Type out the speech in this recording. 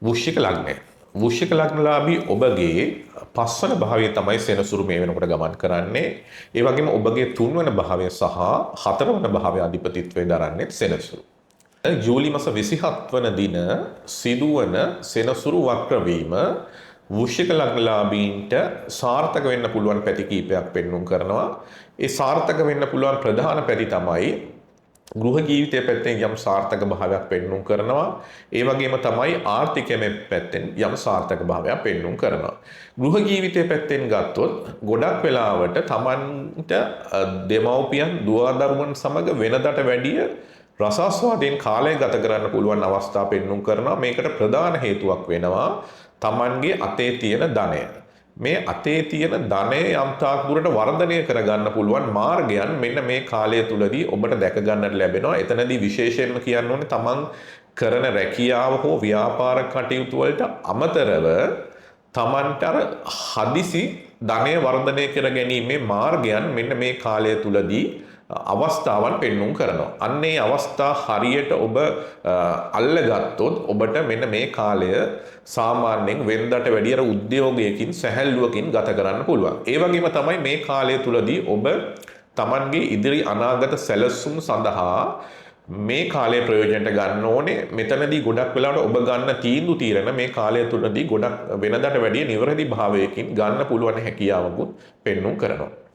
වෘශ්චික ලග්නය. වෘශ්චික ලග්නලාභී ඔබගේ පස්වන භාවය තමයි සෙනසුරු මේ වෙනකොට ගමන් කරන්නේ. ඒ වගේම ඔබගේ තුන්වන භාවය සහ හතරවන භාවය අධිපතිත්වයේ දරන්නේ සෙනසුරු. ජූලි මාස 27 වන දින සිදුවන සෙනසුරු වක්‍රවීම වෘශ්චික ලග්නලාභීන්ට සාර්ථක වෙන්න පුළුවන් පැති කීපයක් පෙන්වුම් කරනවා. ඒ සාර්ථක වෙන්න පුළුවන් ප්‍රධාන පැති තමයි ගෘහ ජීවිතය පැත්තෙන් යම් සාර්ථක භාවයක් පෙන්වුම් කරනවා. ඒ වගේම තමයි ආර්ථිකයේ පැත්තෙන් යම් සාර්ථක භාවයක් පෙන්වුම් කරනවා. ගෘහ ජීවිතය පැත්තෙන් ගත්තොත් ගොඩක් වෙලාවට Tamanට දෙමව්පියන් දුවදරුවන් සමග වෙනදට වැඩිය රසාස්වාදයෙන් කාලය ගත කරන්න පුළුවන් අවස්ථා පෙන්වුම් කරනවා. මේකට ප්‍රධාන හේතුවක් වෙනවා Tamanගේ අතේ තියෙන ධනය. මේ අතේ තියෙන ධනය යම් තාක් දුරට වර්ධනය කරගන්න පුළුවන් මාර්ගයන් මෙන්න මේ කාලය තුලදී ඔබට දැක ගන්නට ලැබෙනවා. එතනදී විශේෂයෙන්ම කියන්න ඕනේ තමන් කරන රැකියාව හෝ ව්‍යාපාර කටයුතු වලට අමතරව තමන්ට අර හදිසි ධනය වර්ධනය කර ගැනීමේ මාර්ගයන් මෙන්න මේ කාලය තුලදී අවස්ථාවන් පෙන්වුම් කරනවා. අන්න ඒ අවස්ථා හරියට ඔබ අල්ලගත්තොත් ඔබට මෙන්න මේ කාලය සාමාන්‍යයෙන් වෙනදට වැඩිය අර උද්‍යෝගයකින් සැහැල්ලුවකින් ගත කරන්න පුළුවන්. ඒ වගේම තමයි මේ කාලය තුලදී ඔබ Tamanගේ ඉදිරි අනාගත සැලසුම් සඳහා මේ කාලය ප්‍රයෝජනට ගන්න ඕනේ. මෙතනදී ගොඩක් වෙලාවට ඔබ ගන්න තීරණ මේ කාලය තුලදී ගොඩක් වෙනදට වැඩිය නිවැරදි භාවයකින් ගන්න පුළුවන් හැකියාවකුත් පෙන්වුම් කරනවා.